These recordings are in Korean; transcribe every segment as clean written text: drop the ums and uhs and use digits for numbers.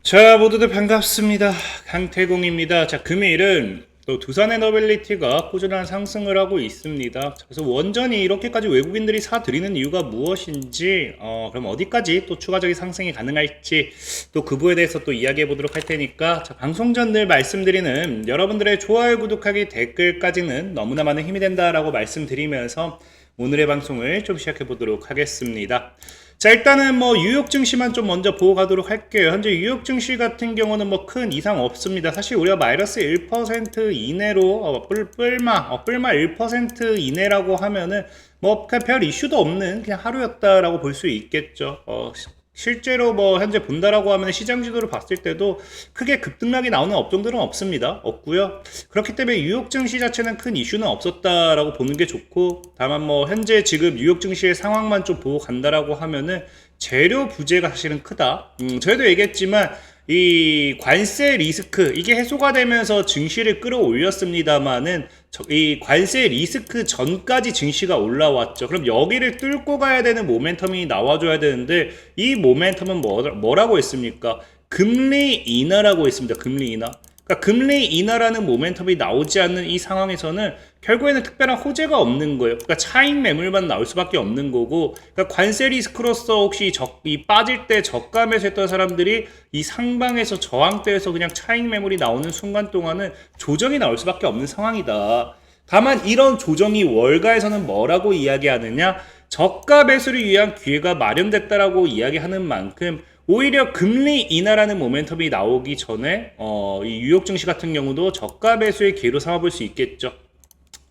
자, 모두들 반갑습니다. 강태공입니다. 자, 금일은 또 두산에너빌리티가 꾸준한 상승을 하고 있습니다. 그래서 원전이 이렇게까지 외국인들이 사들이는 이유가 무엇인지, 그럼 어디까지 또 추가적인 상승이 가능할지, 또 그 부분에 대해서 또 이야기해 보도록 할 테니까, 자, 방송 전 늘 말씀드리는 여러분들의 좋아요, 구독하기, 댓글까지는 너무나 많은 힘이 된다라고 말씀드리면서 오늘의 방송을 좀 시작해 보도록 하겠습니다. 자, 일단은 뭐 뉴욕 증시만 좀 먼저 보고 가도록 할게요. 현재 뉴욕 증시 같은 경우는 뭐 큰 이상 없습니다. 사실 우리가 마이너스 1% 이내로 뿔마 1% 이내라고 하면은 뭐 별 이슈도 없는 그냥 하루였다라고 볼 수 있겠죠. 실제로 뭐 현재 본다라고 하면 시장 지도를 봤을 때도 크게 급등락이 나오는 업종들은 없습니다. 없고요. 그렇기 때문에 뉴욕 증시 자체는 큰 이슈는 없었다라고 보는 게 좋고, 다만 뭐 현재 지금 뉴욕 증시의 상황만 좀 보고 간다라고 하면은 재료 부재가 사실은 크다. 저희도 얘기했지만 이 관세 리스크 이게 해소가 되면서 증시를 끌어올렸습니다만은 이 관세 리스크 전까지 증시가 올라왔죠. 그럼 여기를 뚫고 가야 되는 모멘텀이 나와줘야 되는데 이 모멘텀은 뭐라고 했습니까? 금리 인하라고 했습니다. 금리 인하. 그러니까 금리 인하라는 모멘텀이 나오지 않는 이 상황에서는 결국에는 특별한 호재가 없는 거예요. 그러니까 차익 매물만 나올 수밖에 없는 거고, 그러니까 관세 리스크로서 혹시 이 빠질 때 저가 매수했던 사람들이 이 상방에서 저항대에서 그냥 차익 매물이 나오는 순간 동안은 조정이 나올 수밖에 없는 상황이다. 다만 이런 조정이 월가에서는 뭐라고 이야기하느냐? 저가 매수를 위한 기회가 마련됐다라고 이야기하는 만큼 오히려 금리 인하라는 모멘텀이 나오기 전에 이 뉴욕 증시 같은 경우도 저가 매수의 기회로 삼아볼 수 있겠죠.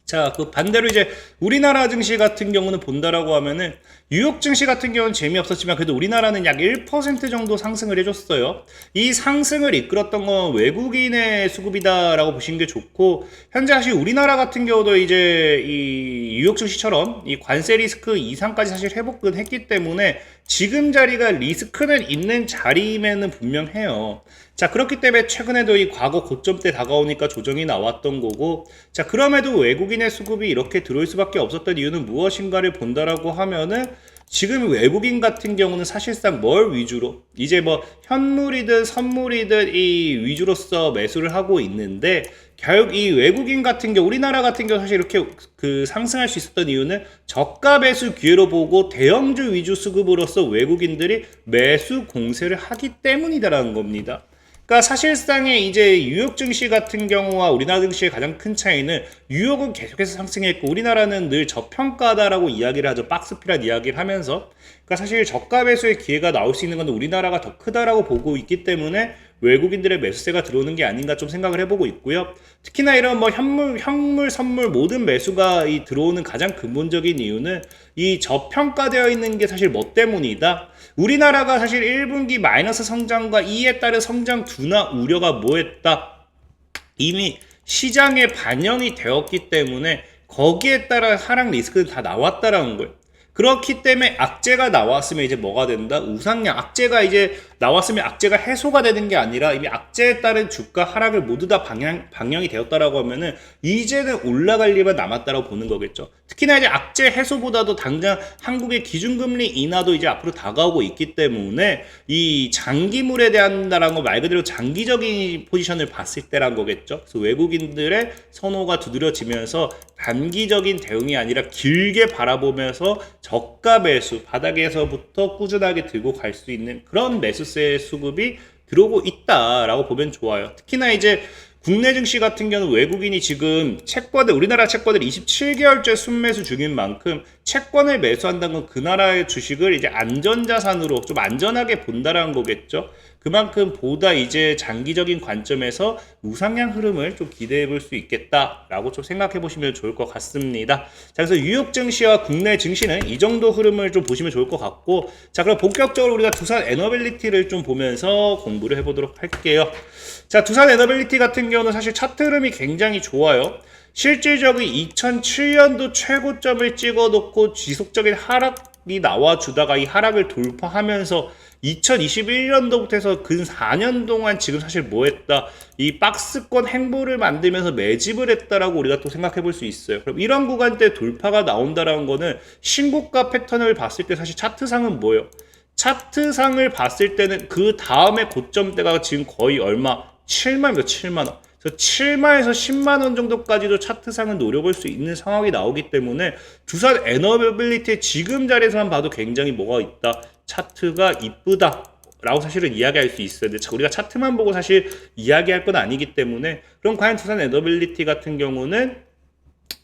자, 그 반대로 이제 우리나라 증시 같은 경우는 본다라고 하면은 뉴욕 증시 같은 경우는 재미없었지만 그래도 우리나라는 약 1% 정도 상승을 해줬어요. 이 상승을 이끌었던 건 외국인의 수급이다라고 보시는 게 좋고, 현재 사실 우리나라 같은 경우도 이제 이 뉴욕 증시처럼 이 관세 리스크 이상까지 사실 회복은 했기 때문에 지금 자리가 리스크는 있는 자리임에는 분명해요. 자, 그렇기 때문에 최근에도 이 과거 고점대 다가오니까 조정이 나왔던 거고, 자, 그럼에도 외국인의 수급이 이렇게 들어올 수밖에 없었던 이유는 무엇인가를 본다라고 하면은 지금 외국인 같은 경우는 사실상 뭘 위주로 이제 뭐 현물이든 선물이든 이 위주로서 매수를 하고 있는데, 결국 이 외국인 같은 경우 우리나라 같은 경우 사실 이렇게 그 상승할 수 있었던 이유는 저가 매수 기회로 보고 대형주 위주 수급으로서 외국인들이 매수 공세를 하기 때문이다라는 겁니다. 그러니까 사실상의 이제 뉴욕 증시 같은 경우와 우리나라 증시의 가장 큰 차이는 뉴욕은 계속해서 상승했고 우리나라는 늘 저평가다라고 이야기를 하죠. 박스피란 이야기를 하면서. 그러니까 사실 저가 매수의 기회가 나올 수 있는 건 우리나라가 더 크다라고 보고 있기 때문에 외국인들의 매수세가 들어오는 게 아닌가 좀 생각을 해보고 있고요. 특히나 이런 뭐 현물, 선물 모든 매수가 들어오는 가장 근본적인 이유는 이 저평가되어 있는 게 사실 뭐 때문이다? 우리나라가 사실 1분기 마이너스 성장과 이에 따른 성장 둔화 우려가 뭐했다? 이미 시장에 반영이 되었기 때문에 거기에 따라 하락 리스크는 다 나왔다라는 거예요. 그렇기 때문에 악재가 나왔으면 이제 뭐가 된다? 우상향. 악재가 이제 나왔으면 악재가 해소가 되는 게 아니라 이미 악재에 따른 주가 하락을 모두 다 방영이 되었다라고 하면은 이제는 올라갈 일만 남았다라고 보는 거겠죠. 특히나 이제 악재 해소보다도 당장 한국의 기준금리 인하도 이제 앞으로 다가오고 있기 때문에 이 장기물에 대한다라는 거 말 그대로 장기적인 포지션을 봤을 때란 거겠죠. 그래서 외국인들의 선호가 두드려지면서 단기적인 대응이 아니라 길게 바라보면서 저가 매수 바닥에서부터 꾸준하게 들고 갈 수 있는 그런 매수세 수급이 들어오고 있다라고 보면 좋아요. 특히나 이제 국내 증시 같은 경우는 외국인이 지금 채권을 우리나라 채권을 27개월째 순매수 중인 만큼 채권을 매수한다는 건 그 나라의 주식을 이제 안전자산으로 좀 안전하게 본다라는 거겠죠. 그만큼 보다 이제 장기적인 관점에서 우상향 흐름을 좀 기대해 볼 수 있겠다라고 좀 생각해 보시면 좋을 것 같습니다. 자, 그래서 뉴욕 증시와 국내 증시는 이 정도 흐름을 좀 보시면 좋을 것 같고, 자, 그럼 본격적으로 우리가 두산 에너빌리티를 좀 보면서 공부를 해보도록 할게요. 자, 두산 에너빌리티 같은 경우는 사실 차트 흐름이 굉장히 좋아요. 실질적인 2007년도 최고점을 찍어놓고 지속적인 하락이 나와주다가 이 하락을 돌파하면서 2021년도부터 해서 근 4년 동안 지금 사실 뭐 했다? 이 박스권 행보를 만들면서 매집을 했다라고 우리가 또 생각해 볼 수 있어요. 그럼 이런 구간대 돌파가 나온다라는 거는 신고가 패턴을 봤을 때 사실 차트상은 뭐예요? 차트상을 봤을 때는 그 다음에 고점대가 지금 거의 얼마? 7만입니다. 7만원. 그래서 7만에서 10만원 정도까지도 차트상을 노려볼 수 있는 상황이 나오기 때문에 두산 에너빌리티의 지금 자리에서만 봐도 굉장히 뭐가 있다? 차트가 이쁘다 라고 사실은 이야기할 수 있어요. 근데 우리가 차트만 보고 사실 이야기할 건 아니기 때문에, 그럼 과연 두산 에너빌리티 같은 경우는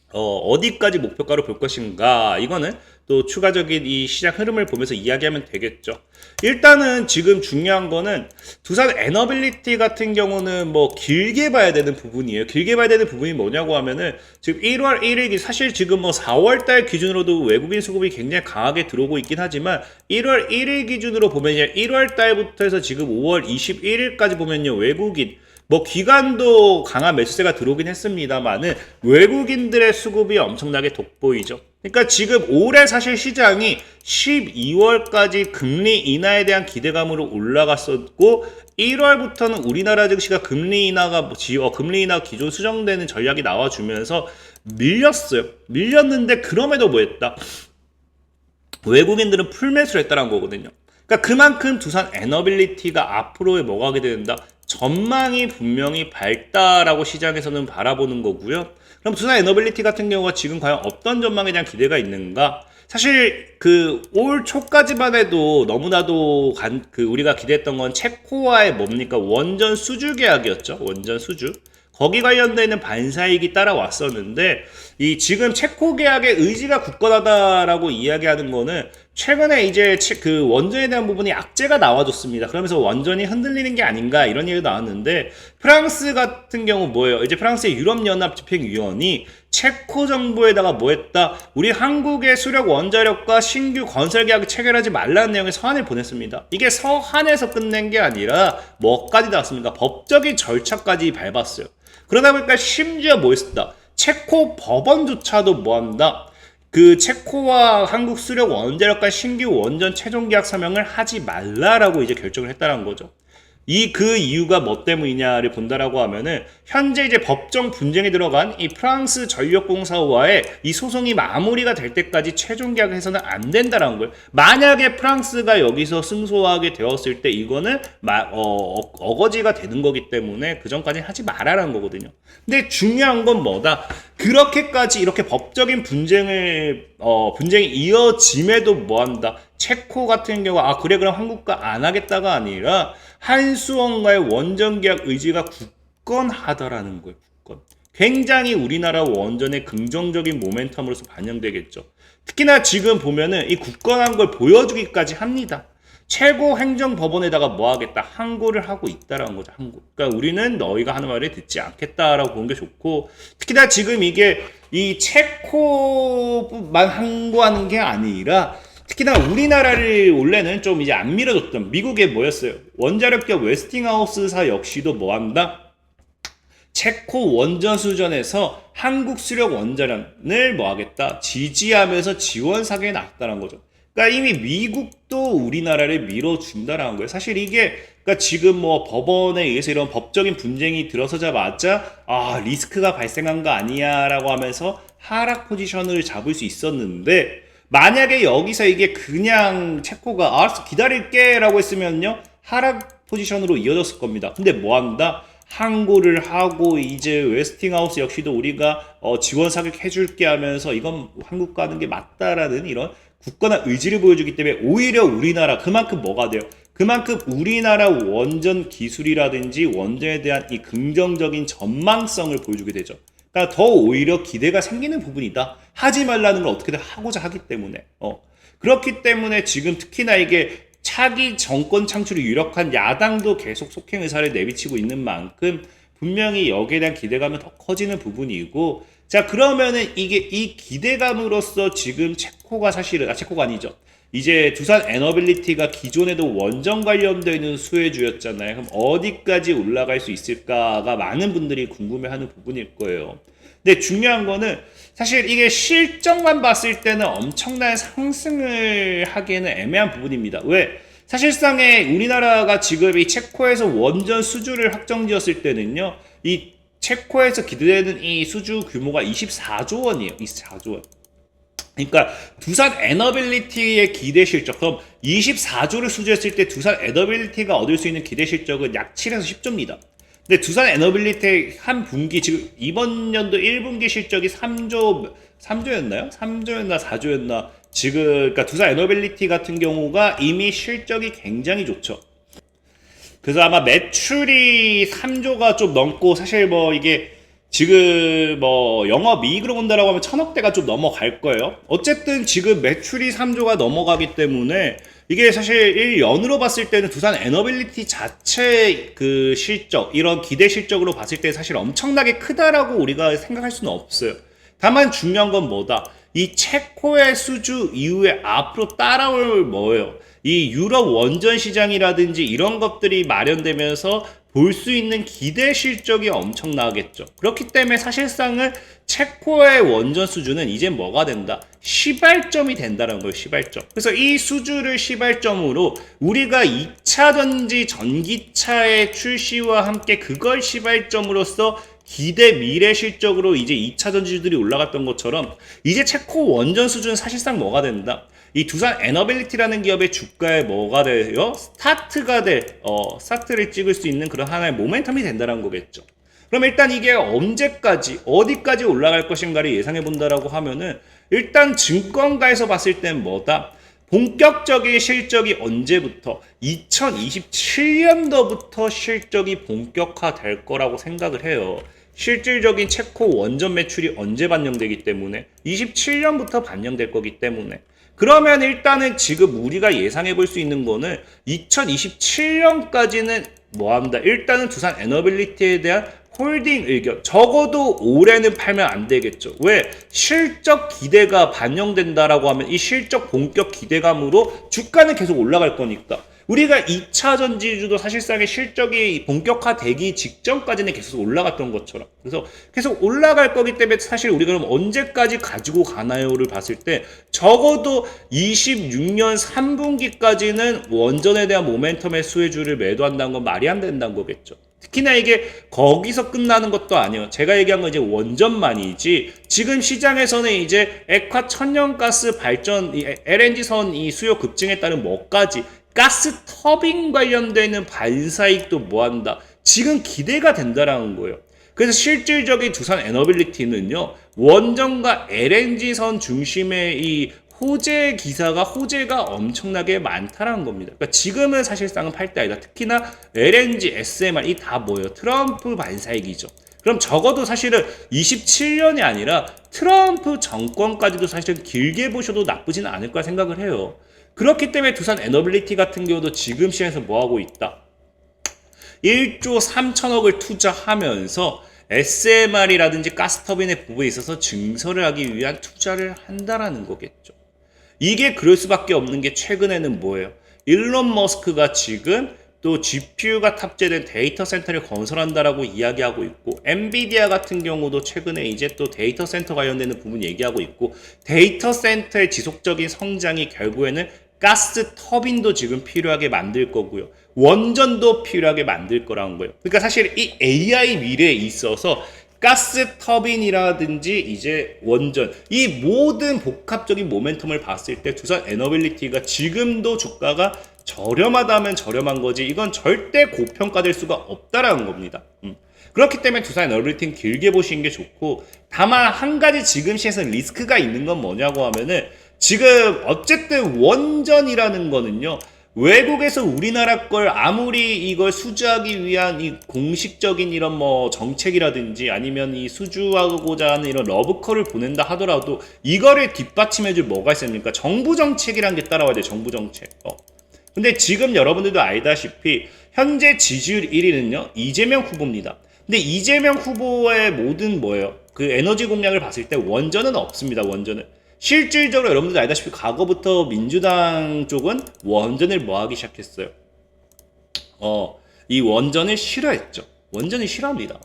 어디까지 목표가로 볼 것인가, 이거는 또 추가적인 이 시장 흐름을 보면서 이야기하면 되겠죠. 일단은 지금 중요한 거는 두산 에너빌리티 같은 경우는 뭐 길게 봐야 되는 부분이에요. 길게 봐야 되는 부분이 뭐냐고 하면은 지금 1월 1일 사실 지금 뭐 4월 달 기준으로도 외국인 수급이 굉장히 강하게 들어오고 있긴 하지만 1월 1일 기준으로 보면요, 1월 달부터 해서 지금 5월 21일까지 보면요, 외국인 뭐 기관도 강한 매수세가 들어오긴 했습니다만은 외국인들의 수급이 엄청나게 돋보이죠. 그러니까 지금 올해 사실 시장이 12월까지 금리 인하에 대한 기대감으로 올라갔었고 1월부터는 우리나라 증시가 금리 인하 기존 수정되는 전략이 나와주면서 밀렸어요. 밀렸는데 그럼에도 뭐했다? 외국인들은 풀매수를 했다는 거거든요. 그러니까 그만큼 두산 에너빌리티가 앞으로의 뭐가 하게 된다? 전망이 분명히 밝다라고 시장에서는 바라보는 거고요. 그럼 두산 에너빌리티 같은 경우가 지금 과연 어떤 전망에 대한 기대가 있는가? 사실 그 올 초까지만 해도 너무나도 우리가 기대했던 건 체코와의 뭡니까? 원전 수주 계약이었죠. 원전 수주. 거기 관련되어 있는 반사이익이 따라왔었는데 이 지금 체코 계약의 의지가 굳건하다라고 이야기하는 거는 최근에 이제 그 원전에 대한 부분이 악재가 나와줬습니다. 그러면서 원전이 흔들리는 게 아닌가 이런 얘기가 나왔는데 프랑스 같은 경우 뭐예요? 이제 프랑스의 유럽연합 집행위원이 체코 정부에다가 뭐했다? 우리 한국의 수력 원자력과 신규 건설 계약을 체결하지 말라는 내용의 서한을 보냈습니다. 이게 서한에서 끝낸 게 아니라 뭐까지 나왔습니까? 법적인 절차까지 밟았어요. 그러다 보니까 심지어 뭐했다? 체코 법원조차도 뭐한다? 그 체코와 한국 수력 원자력 간 신규 원전 최종 계약 서명을 하지 말라라고 이제 결정을 했다는 거죠. 그 이유가 뭐 때문이냐를 본다라고 하면은 현재 이제 법정 분쟁에 들어간 이 프랑스 전력공사와의 이 소송이 마무리가 될 때까지 최종 계약해서는 안 된다라는 거예요. 만약에 프랑스가 여기서 승소하게 되었을 때 이거는 어거지가 되는 거기 때문에 그 전까지는 하지 말아라는 거거든요. 근데 중요한 건 뭐다? 그렇게까지 이렇게 법적인 분쟁이 이어짐에도 뭐한다? 체코 같은 경우 그래 그럼 한국과 안 하겠다가 아니라 한수원과의 원전 계약 의지가 굳건하다라는 거예요. 굳건. 굉장히 우리나라 원전의 긍정적인 모멘텀으로서 반영되겠죠. 특히나 지금 보면은 이 굳건한 걸 보여주기까지 합니다. 최고 행정법원에다가 뭐 하겠다? 항고를 하고 있다라는 거죠. 항고. 그러니까 우리는 너희가 하는 말을 듣지 않겠다라고 보는 게 좋고, 특히나 지금 이게 이 체코만 항고하는 게 아니라 특히나 우리나라를 원래는 좀 이제 안 밀어줬던 미국의 뭐였어요? 원자력기업 웨스팅하우스사 역시도 뭐한다? 체코 원전 수전에서 한국 수력 원자력을 뭐하겠다? 지지하면서 지원 사격에 나왔다는 거죠. 그러니까 이미 미국도 우리나라를 밀어준다라는 거예요. 사실 이게 그러니까 지금 뭐 법원에 의해서 이런 법적인 분쟁이 들어서자마자 리스크가 발생한 거 아니야라고 하면서 하락 포지션을 잡을 수 있었는데, 만약에 여기서 이게 그냥 체코가 알았어 기다릴게 라고 했으면요 하락 포지션으로 이어졌을 겁니다. 근데 뭐한다? 항고를 하고 이제 웨스팅하우스 역시도 우리가 지원 사격 해줄게 하면서 이건 한국 가는 게 맞다라는 이런 굳건한 의지를 보여주기 때문에 오히려 우리나라 그만큼 뭐가 돼요? 그만큼 우리나라 원전 기술이라든지 원전에 대한 이 긍정적인 전망성을 보여주게 되죠. 그러니까 더 오히려 기대가 생기는 부분이다. 하지 말라는 걸 어떻게든 하고자 하기 때문에. 그렇기 때문에 지금 특히나 이게 차기 정권 창출이 유력한 야당도 계속 속행 의사를 내비치고 있는 만큼 분명히 여기에 대한 기대감은 더 커지는 부분이고, 자 그러면은 이게 이 기대감으로써 지금 체코가 아니죠. 이제 두산 에너빌리티가 기존에도 원전 관련되어 있는 수혜주였잖아요. 그럼 어디까지 올라갈 수 있을까가 많은 분들이 궁금해하는 부분일 거예요. 근데 중요한 거는 사실 이게 실적만 봤을 때는 엄청난 상승을 하기에는 애매한 부분입니다. 왜? 사실상에 우리나라가 지금 이 체코에서 원전 수주를 확정지었을 때는요, 이 체코에서 기대되는 이 수주 규모가 24조 원이에요. 24조 원. 그러니까 두산 에너빌리티의 기대 실적, 그럼 24조를 수주했을 때 두산 에너빌리티가 얻을 수 있는 기대 실적은 약 7에서 10조입니다. 근데 두산 에너빌리티 한 분기, 지금 이번 연도 1분기 실적이 3조였나요? 3조였나 4조였나? 지금 그러니까 두산 에너빌리티 같은 경우가 이미 실적이 굉장히 좋죠. 그래서 아마 매출이 3조가 좀 넘고, 사실 뭐 이게 지금 뭐 영업이익으로 본다라고 하면 1000억대가 좀 넘어갈 거예요. 어쨌든 지금 매출이 3조가 넘어가기 때문에 이게 사실 1년으로 봤을 때는 두산 에너빌리티 자체 그 실적, 이런 기대 실적으로 봤을 때 사실 엄청나게 크다라고 우리가 생각할 수는 없어요. 다만 중요한 건 뭐다? 이 체코의 수주 이후에 앞으로 따라올 뭐예요? 이 유럽 원전 시장이라든지 이런 것들이 마련되면서 볼 수 있는 기대 실적이 엄청나겠죠. 그렇기 때문에 사실상은 체코의 원전 수주는 이제 뭐가 된다? 시발점이 된다는 거예요. 시발점. 그래서 이 수주를 시발점으로 우리가 2차 전지 전기차의 출시와 함께 그걸 시발점으로서 기대 미래 실적으로 이제 2차 전지들이 올라갔던 것처럼 이제 체코 원전 수준은 사실상 뭐가 된다? 이 두산 에너빌리티라는 기업의 주가에 뭐가 돼요? 스타트를 찍을 수 있는 그런 하나의 모멘텀이 된다는 거겠죠. 그럼 일단 이게 언제까지, 어디까지 올라갈 것인가를 예상해 본다라고 하면은 일단 증권가에서 봤을 땐 뭐다? 본격적인 실적이 언제부터? 2027년도부터 실적이 본격화될 거라고 생각을 해요. 실질적인 체코 원전 매출이 언제 반영되기 때문에 27년부터 반영될 거기 때문에, 그러면 일단은 지금 우리가 예상해 볼 수 있는 거는 2027년까지는 뭐합니다. 일단은 두산 에너빌리티에 대한 홀딩 의견, 적어도 올해는 팔면 안 되겠죠. 왜? 실적 기대가 반영된다라고 하면 이 실적 본격 기대감으로 주가는 계속 올라갈 거니까, 우리가 2차 전지주도 사실상의 실적이 본격화되기 직전까지는 계속 올라갔던 것처럼, 그래서 계속 올라갈 거기 때문에 사실 우리가 그럼 언제까지 가지고 가나요를 봤을 때 적어도 26년 3분기까지는 원전에 대한 모멘텀의 수혜주를 매도한다는 건 말이 안 된다는 거겠죠. 특히나 이게 거기서 끝나는 것도 아니에요. 제가 얘기한 건 이제 원전만이지, 지금 시장에서는 이제 액화 천연가스 발전, 이 LNG선 이 수요 급증에 따른 뭐까지 가스 터빈 관련되는 반사익도 뭐한다? 지금 기대가 된다라는 거예요. 그래서 실질적인 두산 에너빌리티는요, 원전과 LNG선 중심의 이 호재가 엄청나게 많다라는 겁니다. 그러니까 지금은 사실상은 팔 때 아니다. 특히나 LNG, SMR 이 다 뭐예요? 트럼프 반사익이죠. 그럼 적어도 사실은 27년이 아니라 트럼프 정권까지도 사실 길게 보셔도 나쁘지는 않을 거라 생각을 해요. 그렇기 때문에 두산 에너빌리티 같은 경우도 지금 시장에서 뭐하고 있다? 1조 3천억을 투자하면서 SMR이라든지 가스터빈의 부분에 있어서 증설을 하기 위한 투자를 한다라는 거겠죠. 이게 그럴 수밖에 없는 게 최근에는 뭐예요? 일론 머스크가 지금 또 GPU가 탑재된 데이터 센터를 건설한다라고 이야기하고 있고, 엔비디아 같은 경우도 최근에 이제 또 데이터 센터 관련되는 부분 얘기하고 있고, 데이터 센터의 지속적인 성장이 결국에는 가스 터빈도 지금 필요하게 만들 거고요. 원전도 필요하게 만들 거라는 거예요. 그러니까 사실 이 AI 미래에 있어서 가스 터빈이라든지 이제 원전, 이 모든 복합적인 모멘텀을 봤을 때 두산 에너빌리티가 지금도 주가가 저렴하다면 저렴한 거지, 이건 절대 고평가될 수가 없다라는 겁니다. 그렇기 때문에 두산 에너빌리티는 길게 보시는 게 좋고, 다만 한 가지 지금 시에서 리스크가 있는 건 뭐냐고 하면은, 지금 어쨌든 원전이라는 거는요, 외국에서 우리나라 걸 아무리 이걸 수주하기 위한 이 공식적인 이런 뭐 정책이라든지 아니면 이 수주하고자 하는 이런 러브콜을 보낸다 하더라도 이거를 뒷받침해줄 뭐가 있습니까? 정부 정책이란 게 따라와야 돼요. 정부 정책. 근데 지금 여러분들도 알다시피 현재 지지율 1위는요 이재명 후보입니다. 근데 이재명 후보의 모든 뭐예요? 그 에너지 공약을 봤을 때 원전은 없습니다. 원전은. 실질적으로 여러분들 알다시피 과거부터 민주당 쪽은 원전을 뭐하기 시작했어요? 이 원전을 싫어했죠. 원전을 싫어합니다.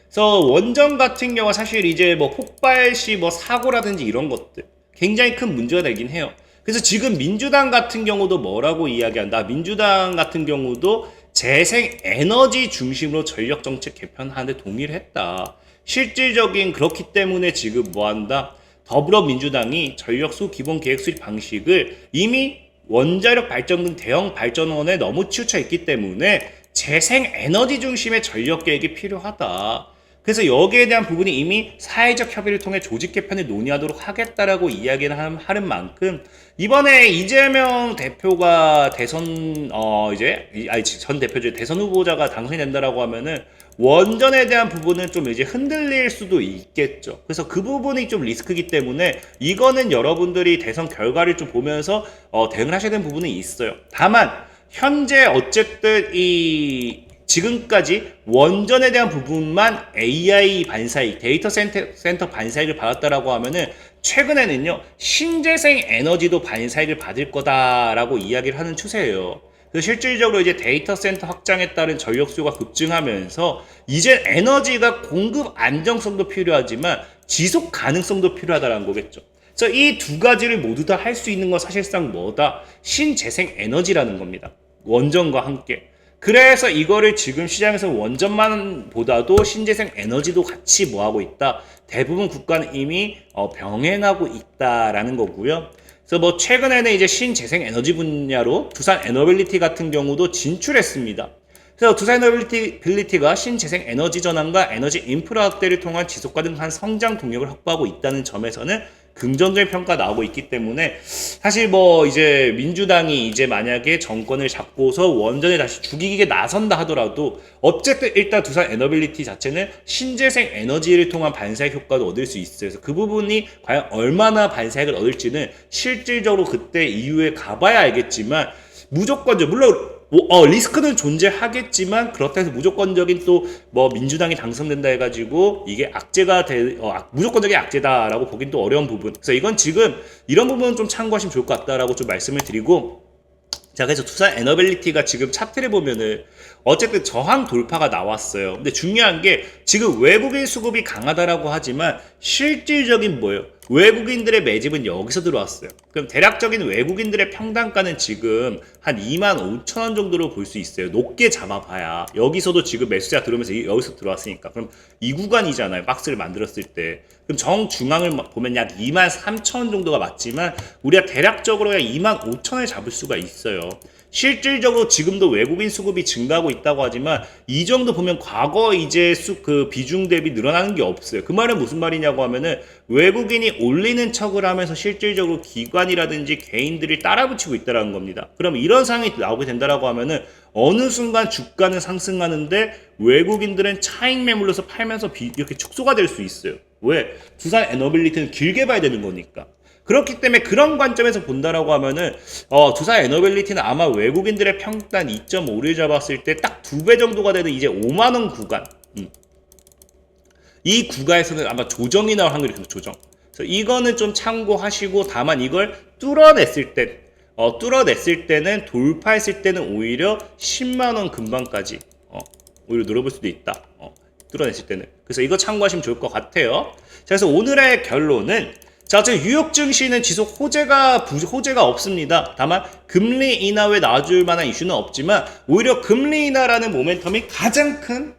그래서 원전 같은 경우 사실 이제 뭐 폭발 시 뭐 사고라든지 이런 것들 굉장히 큰 문제가 되긴 해요. 그래서 지금 민주당 같은 경우도 뭐라고 이야기한다? 민주당 같은 경우도 재생 에너지 중심으로 전력 정책 개편하는데 동의를 했다. 실질적인 그렇기 때문에 지금 뭐한다? 더불어민주당이 전력수 기본 계획 수립 방식을 이미 원자력 발전 등 대형 발전원에 너무 치우쳐 있기 때문에 재생에너지 중심의 전력 계획이 필요하다. 그래서 여기에 대한 부분이 이미 사회적 협의를 통해 조직 개편을 논의하도록 하겠다라고 이야기를 하는 만큼 이번에 이재명 대표가 대선 전 대표죠, 대선 후보자가 당선이 된다라고 하면은 원전에 대한 부분은 좀 이제 흔들릴 수도 있겠죠. 그래서 그 부분이 좀 리스크이기 때문에 이거는 여러분들이 대선 결과를 좀 보면서 대응을 하셔야 되는 부분이 있어요. 다만 현재 어쨌든 지금까지 원전에 대한 부분만 AI 반사익, 데이터 센터 반사익을 받았다라고 하면은 최근에는요, 신재생 에너지도 반사익을 받을 거다라고 이야기를 하는 추세예요. 그래서 실질적으로 이제 데이터 센터 확장에 따른 전력 수요가 급증하면서 이제 에너지가 공급 안정성도 필요하지만 지속 가능성도 필요하다는 거겠죠. 그래서 이 두 가지를 모두 다 할 수 있는 건 사실상 뭐다? 신재생 에너지라는 겁니다. 원전과 함께. 그래서 이거를 지금 시장에서 원전만 보다도 신재생 에너지도 같이 뭐하고 있다. 대부분 국가는 이미 병행하고 있다라는 거고요. 그래서 뭐 최근에는 이제 신재생 에너지 분야로 두산 에너빌리티 같은 경우도 진출했습니다. 그래서 두산 에너빌리티가 신재생 에너지 전환과 에너지 인프라 확대를 통한 지속 가능한 성장 동력을 확보하고 있다는 점에서는 긍정적인 평가가 나오고 있기 때문에 사실 뭐 이제 민주당이 이제 만약에 정권을 잡고서 원전에 다시 죽이기에 나선다 하더라도 어쨌든 일단 두산 에너빌리티 자체는 신재생 에너지를 통한 반사익 효과도 얻을 수 있어요. 그래서 그 부분이 과연 얼마나 반사익을 얻을지는 실질적으로 그때 이후에 가봐야 알겠지만 무조건적, 물론 리스크는 존재하겠지만 그렇다 해서 무조건적인 또 뭐 민주당이 당선된다 해가지고 이게 악재가 무조건적인 악재다라고 보긴 또 어려운 부분. 그래서 이건 지금 이런 부분은 좀 참고하시면 좋을 것 같다라고 좀 말씀을 드리고, 자, 그래서 두산 에너빌리티가 지금 차트를 보면은 어쨌든 저항 돌파가 나왔어요. 근데 중요한 게 지금 외국인 수급이 강하다라고 하지만 실질적인 뭐예요? 외국인들의 매집은 여기서 들어왔어요. 그럼 대략적인 외국인들의 평단가는 지금 한 25,000원 정도로 볼 수 있어요. 높게 잡아봐야. 여기서도 지금 매수자 들어오면서 여기서 들어왔으니까. 그럼 이 구간이잖아요. 박스를 만들었을 때. 그럼 정중앙을 보면 약 23,000원 정도가 맞지만 우리가 대략적으로 약 25,000원을 잡을 수가 있어요. 실질적으로 지금도 외국인 수급이 증가하고 있다고 하지만 이 정도 보면 과거 이제 그 비중 대비 늘어나는 게 없어요. 그 말은 무슨 말이냐고 하면은 외국인이 올리는 척을 하면서 실질적으로 기관이라든지 개인들이 따라붙이고 있다는 겁니다. 그럼 이런 상황이 나오게 된다라고 하면은 어느 순간 주가는 상승하는데 외국인들은 차익 매물로서 팔면서 이렇게 축소가 될 수 있어요. 왜? 두산 에너빌리티는 길게 봐야 되는 거니까. 그렇기 때문에 그런 관점에서 본다라고 하면은 두산 에너빌리티는 아마 외국인들의 평단 2.5를 잡았을 때 딱 2배 정도가 되는 이제 5만원 구간, 이 구간에서는 아마 조정이 나올 확률이 큰 조정. 그래서 이거는 좀 참고하시고, 다만 이걸 뚫어냈을 때는 돌파했을 때는 오히려 10만원 근방까지 오히려 늘어볼 수도 있다. 뚫어냈을 때는. 그래서 이거 참고하시면 좋을 것 같아요. 자, 그래서 오늘의 결론은, 자, 지금 뉴욕 증시는 지속 호재가 없습니다. 다만 금리 인하 외에 나와줄 만한 이슈는 없지만 오히려 금리 인하라는 모멘텀이 가장 큰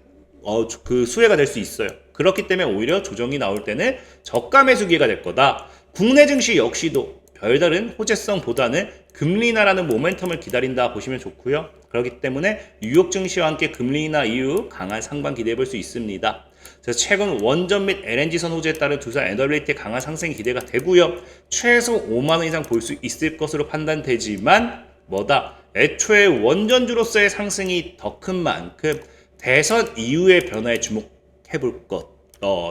그 수혜가 될 수 있어요. 그렇기 때문에 오히려 조정이 나올 때는 저가 매수 기회가 될 거다. 국내 증시 역시도 별다른 호재성보다는 금리 인하라는 모멘텀을 기다린다 보시면 좋고요. 그렇기 때문에 뉴욕 증시와 함께 금리 인하 이후 강한 상방 기대해 볼 수 있습니다. 그래서 최근 원전 및 LNG 선호제에 따른 두산 에너빌리티의 강한 상승이 기대가 되고요. 최소 5만원 이상 볼 수 있을 것으로 판단되지만 애초에 원전주로서의 상승이 더 큰 만큼 대선 이후의 변화에 주목해 볼 것.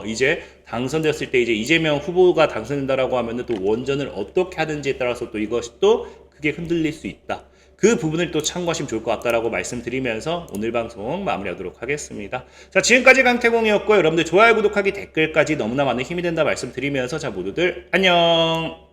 이제 당선되었을 때 이제 이재명 후보가 당선된다라고 하면은 또 원전을 어떻게 하든지에 따라서 또 이것이 또 크게 흔들릴 수 있다. 그 부분을 또 참고하시면 좋을 것 같다라고 말씀드리면서 오늘 방송 마무리하도록 하겠습니다. 자, 지금까지 강태공이었고요. 여러분들 좋아요, 구독하기, 댓글까지 너무나 많은 힘이 된다 말씀드리면서 자, 모두들 안녕.